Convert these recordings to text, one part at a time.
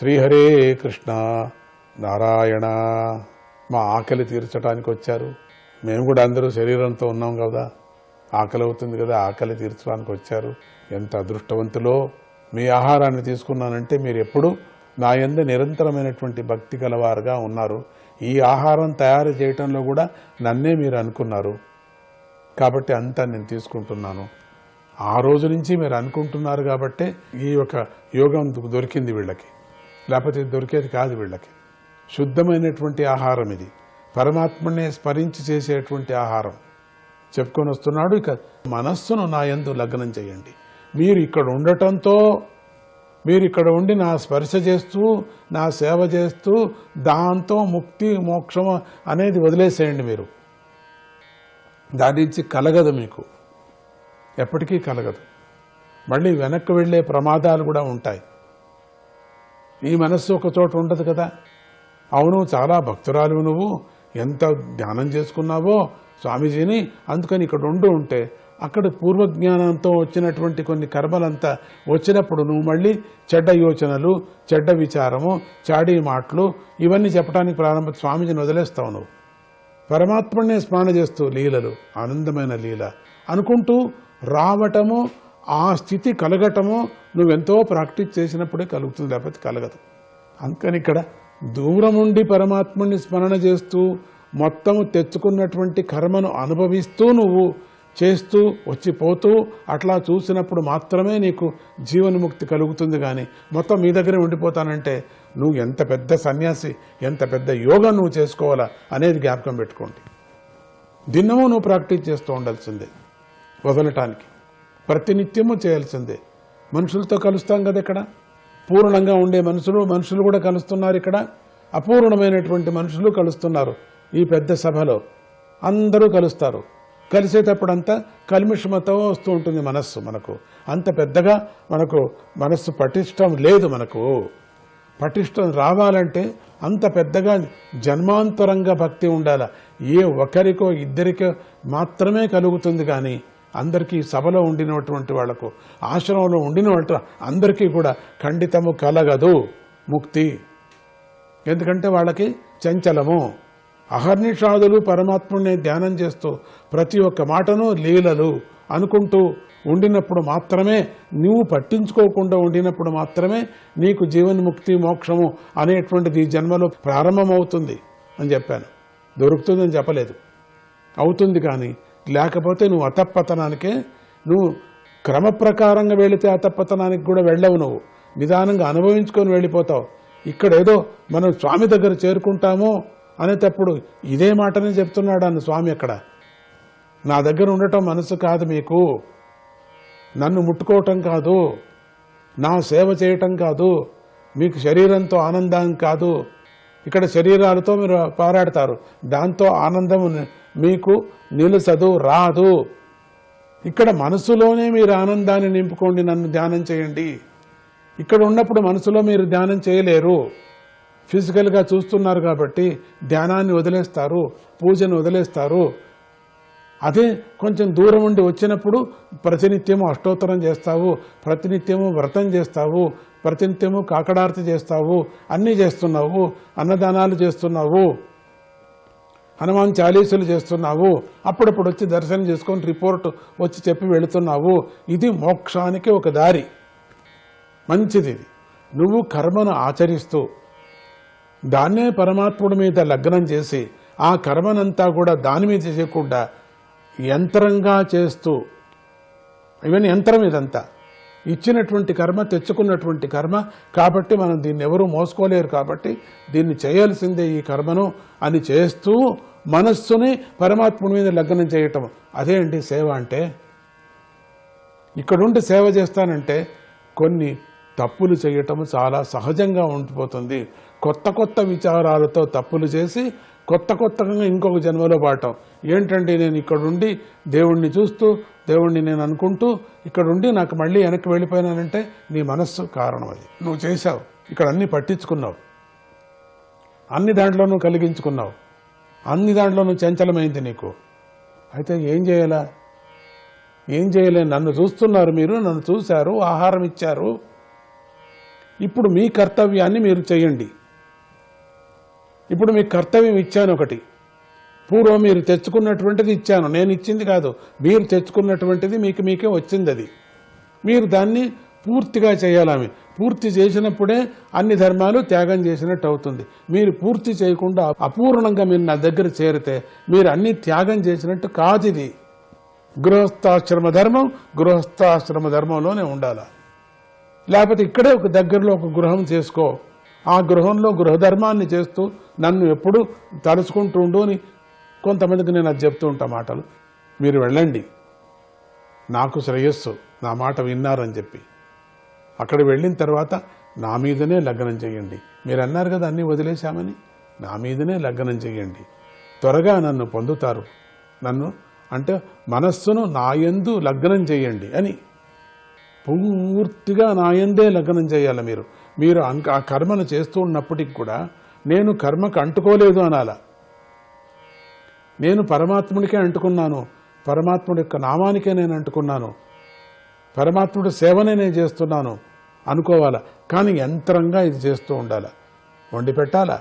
శ్రీహరే కృష్ణ నారాయణ. మా ఆకలి తీర్చడానికి వచ్చారు. మేము కూడా అందరూ శరీరంతో ఉన్నాం కదా, ఆకలి అవుతుంది కదా, ఆకలి తీర్చడానికి వచ్చారు. ఎంత అదృష్టవంతులో. మీ ఆహారాన్ని తీసుకున్నానంటే మీరు ఎప్పుడు నా యందు నిరంతరమైనటువంటి భక్తి గలవారుగా ఉన్నారు. ఈ ఆహారం తయారు చేయటంలో కూడా నన్నే మీరు అనుకున్నారు కాబట్టి అంతా నేను తీసుకుంటున్నాను. ఆ రోజు నుంచి మీరు అనుకుంటున్నారు కాబట్టి ఈ యొక్క యోగం దొరికింది వీళ్ళకి, లేకపోతే దొరికేది కాదు వీళ్ళకి. శుద్ధమైనటువంటి ఆహారం ఇది, పరమాత్మనే స్మరించి చేసేటువంటి ఆహారం చెప్పుకొని వస్తున్నాడు. ఇక మనస్సును నా యందు లగ్నం చేయండి. మీరు ఇక్కడ ఉండటంతో, మీరు ఇక్కడ ఉండి నా స్పర్శ చేస్తూ, నా సేవ చేస్తూ, దాంతో ముక్తి మోక్షం అనేది వదిలేసేయండి. మీరు దాని నుంచి కలగదు, మీకు ఎప్పటికీ కలగదు. మళ్ళీ వెనక్కి వెళ్లే ప్రమాదాలు కూడా ఉంటాయి. ఈ మనస్సు ఒక చోట ఉండదు కదా. అవును, చాలా భక్తురాలు నువ్వు, ఎంత ధ్యానం చేసుకున్నావో స్వామీజీని, అందుకని ఇక్కడ ఉంటే అక్కడ పూర్వజ్ఞానంతో వచ్చినటువంటి కొన్ని కర్మలంతా వచ్చినప్పుడు నువ్వు మళ్ళీ చెడ్డ యోచనలు, చెడ్డ విచారము, చాడీ మాటలు ఇవన్నీ చెప్పడానికి స్వామీజీని వదిలేస్తావు. నువ్వు పరమాత్మనే స్మరణ చేస్తూ లీలలు, ఆనందమైన లీల అనుకుంటూ రావటము, ఆ స్థితి కలగటము నువ్వెంతో ప్రాక్టీస్ చేసినప్పుడే కలుగుతుంది, లేకపోతే కలగదు. అందుకని ఇక్కడ దూరం ఉండి పరమాత్మని స్మరణ చేస్తూ మొత్తము తెచ్చుకున్నటువంటి కర్మను అనుభవిస్తూ నువ్వు చేస్తూ వచ్చిపోతూ అట్లా చూసినప్పుడు మాత్రమే నీకు జీవన్ముక్తి కలుగుతుంది. కానీ మొత్తం మీ దగ్గరే ఉండిపోతానంటే నువ్వు ఎంత పెద్ద సన్యాసి, ఎంత పెద్ద యోగం నువ్వు చేసుకోవాలా అనేది జ్ఞాపకం పెట్టుకోండి. దినము నువ్వు ప్రాక్టీస్ చేస్తూ ఉండాల్సిందే, వదలటానికి ప్రతినిత్యము చేయాల్సిందే. మనుషులతో కలుస్తాం కదా, ఇక్కడ పూర్ణంగా ఉండే మనుషులు కూడా కలుస్తున్నారు. ఇక్కడ అపూర్ణమైనటువంటి మనుషులు కలుస్తున్నారు. ఈ పెద్ద సభలో అందరూ కలుస్తారు. కలిసేటప్పుడంతా కల్మిషమతో వస్తూ ఉంటుంది మనస్సు. మనకు అంత పెద్దగా మనస్సు పటిష్టం లేదు. మనకు పటిష్టం రావాలంటే అంత పెద్దగా జన్మాంతరంగా భక్తి ఉండాలి. ఏ ఒకరికో ఇద్దరికో మాత్రమే కలుగుతుంది. కానీ అందరికీ సభలో ఉండినటువంటి వాళ్లకు, ఆశ్రమంలో ఉండిన వాళ్ళ అందరికీ కూడా ఖండితము కలగదు ముక్తి. ఎందుకంటే వాళ్ళకి చంచలము. అహర్నిషాదులు పరమాత్ముడిని ధ్యానం చేస్తూ ప్రతి ఒక్క మాటను లీలలు అనుకుంటూ ఉండినప్పుడు మాత్రమే, నువ్వు పట్టించుకోకుండా ఉండినప్పుడు మాత్రమే నీకు జీవన్ముక్తి మోక్షము అనేటువంటిది ఈ జన్మలో ప్రారంభమవుతుంది అని చెప్పాను. దొరుకుతుందని చెప్పలేదు, అవుతుంది. కానీ లేకపోతే నువ్వు అతపతనానికే, నువ్వు క్రమప్రకారంగా వెళితే అతపతనానికి కూడా వెళ్ళవు. నువ్వు నిదానంగా అనుభవించుకొని వెళ్ళిపోతావు. ఇక్కడ ఏదో మనం స్వామి దగ్గర చేరుకుంటాము అనేటప్పుడు ఇదే మాటనే చెప్తున్నాడు అన్న స్వామి. అక్కడ నా దగ్గర ఉండటం మనసు కాదు, మీకు నన్ను ముట్టుకోవటం కాదు, నా సేవ చేయటం కాదు, మీకు శరీరంతో ఆనందం కాదు. ఇక్కడ శరీరాలతో మీరు పోరాడతారు, దాంతో ఆనందం మీకు నిలుసదు, రాదు. ఇక్కడ మనసులోనే మీరు ఆనందాన్ని నింపుకోండి, నన్ను ధ్యానం చేయండి. ఇక్కడ ఉన్నప్పుడు మనసులో మీరు ధ్యానం చేయలేరు. ఫిజికల్గా చూస్తున్నారు కాబట్టి ధ్యానాన్ని వదిలేస్తారు, పూజను వదిలేస్తారు. అదే కొంచెం దూరం ఉండి వచ్చినప్పుడు ప్రతినిత్యము అష్టోత్తరం చేస్తావు, ప్రతినిత్యము వ్రతం చేస్తావు, ప్రతినిత్యము కాకడార్తి చేస్తావు, అన్నీ చేస్తున్నావు, అన్నదానాలు చేస్తున్నావు, హనుమాన్ చాలీసులు చేస్తున్నావు, అప్పుడప్పుడు వచ్చి దర్శనం చేసుకొని రిపోర్ట్ వచ్చి చెప్పి వెళుతున్నావు. ఇది మోక్షానికి ఒక దారి, మంచిది. ఇది నువ్వు కర్మను ఆచరిస్తూ దాన్నే పరమాత్ముడి మీద లగ్నం చేసి ఆ కర్మనంతా కూడా దాని మీద చేయకుండా యంత్రంగా చేస్తూ, ఇవన్నీ యంత్రం, ఇదంతా ఇచ్చినటువంటి కర్మ, తెచ్చుకున్నటువంటి కర్మ కాబట్టి మనం దీన్ని ఎవరూ మోసుకోలేరు కాబట్టి దీన్ని చేయాల్సిందే ఈ కర్మను అని చేస్తూ మనస్సుని పరమాత్ముడి మీద లగ్నం చేయటం. అదే అండి సేవ అంటే. ఇక్కడుండి సేవ చేస్తానంటే కొన్ని తప్పులు చేయటము చాలా సహజంగా ఉండిపోతుంది. కొత్త కొత్త విచారాలతో తప్పులు చేసి కొత్తగా ఇంకొక జన్మలో పాడటం. ఏంటంటే నేను ఇక్కడుండి దేవుణ్ణి చూస్తూ, దేవుణ్ణి నేను అనుకుంటూ ఇక్కడుండి నాకు మళ్ళీ వెనక్కి వెళ్ళిపోయినానంటే నీ మనస్సు కారణం. అది నువ్వు చేశావు. ఇక్కడ అన్నీ పట్టించుకున్నావు, అన్ని దాంట్లోనూ కలిగించుకున్నావు, అన్ని దాంట్లోనూ చంచలమైంది నీకు. అయితే ఏం చేయాలా? ఏం చేయలే. నన్ను చూస్తున్నారు, మీరు నన్ను చూశారు, ఆహారం ఇచ్చారు, ఇప్పుడు మీ కర్తవ్యాన్ని మీరు చేయండి. ఇప్పుడు మీకు కర్తవ్యం ఇచ్చాను ఒకటి. పూర్వం మీరు తెచ్చుకున్నటువంటిది ఇచ్చాను, నేను ఇచ్చింది కాదు, మీరు తెచ్చుకున్నటువంటిది మీకు మీకే వచ్చింది. అది మీరు దాన్ని పూర్తిగా చేయాలని. పూర్తి చేసినప్పుడే అన్ని ధర్మాలు త్యాగం చేసినట్టు అవుతుంది. మీరు పూర్తి చేయకుండా అపూర్ణంగా మీరు నా దగ్గర చేరితే మీరు అన్ని త్యాగం చేసినట్టు కాదు. ఇది గృహస్థాశ్రమ ధర్మం, గృహస్థాశ్రమ ధర్మంలోనే ఉండాలి. లేకపోతే ఇక్కడే ఒక దగ్గరలో ఒక గృహం చేసుకో, ఆ గృహంలో గృహధర్మాన్ని చేస్తూ నన్ను ఎప్పుడు తలుచుకుంటూ ఉండు అని కొంతమందికి నేను అది చెప్తూ ఉంటా మాటలు. మీరు వెళ్ళండి, నాకు శ్రేయస్సు, నా మాట విన్నారని చెప్పి అక్కడ వెళ్ళిన తర్వాత నా మీదనే లగ్నం చేయండి. మీరు అన్నారు కదా అన్నీ వదిలేశామని, నా మీదనే లగ్నం చేయండి, త్వరగా నన్ను పొందుతారు. నన్ను అంటే మనస్సును నాయందు లగ్నం చేయండి అని, పూర్తిగా నాయందే లగ్నం చేయాలి. మీరు ఆ కర్మను చేస్తూ ఉన్నప్పటికి కూడా నేను కర్మకు అంటుకోలేదు అనాల. నేను పరమాత్ముడికే అంటుకున్నాను, పరమాత్ముడి యొక్క నామానికే నేను అంటుకున్నాను, పరమాత్ముడి సేవనే నేను చేస్తున్నాను అనుకోవాలా. కానీ యంత్రంగా ఇది చేస్తూ ఉండాలా. వండి పెట్టాలా,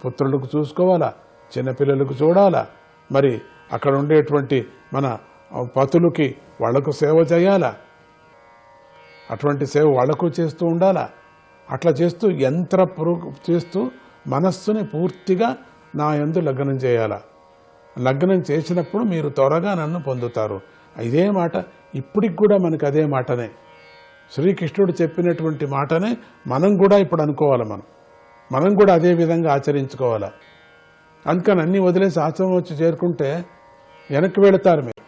పుత్రులకు చూసుకోవాలా, చిన్నపిల్లలకు చూడాలా, మరి అక్కడ ఉండేటువంటి మన పతులకి వాళ్లకు సేవ చేయాలా, అటువంటి సేవ వాళ్లకు చేస్తూ ఉండాలా. అట్లా చేస్తూ చేస్తూ మనస్సుని పూర్తిగా నా యందు లగ్నం చేయాలా. లగ్నం చేసినప్పుడు మీరు త్వరగా నన్ను పొందుతారు. ఇదే మాట ఇప్పటికి కూడా మనకు అదే మాటనే, శ్రీకృష్ణుడు చెప్పినటువంటి మాటనే మనం కూడా ఇప్పుడు అనుకోవాలి. మనం కూడా అదే విధంగా ఆచరించుకోవాలా. అందుకని అన్నీ వదిలేసి ఆశ్రమం వచ్చి చేరుకుంటే వెనక్కి వెళతారు. మీరు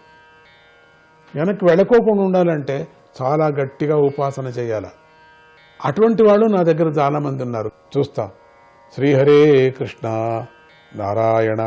వెనక్కి వెళ్ళకోకుండా ఉండాలంటే చాలా గట్టిగా ఉపాసన చేయాలి. అటువంటి వాళ్ళు నా దగ్గర చాలా మంది ఉన్నారు, చూస్తాం. శ్రీహరే కృష్ణ నారాయణ.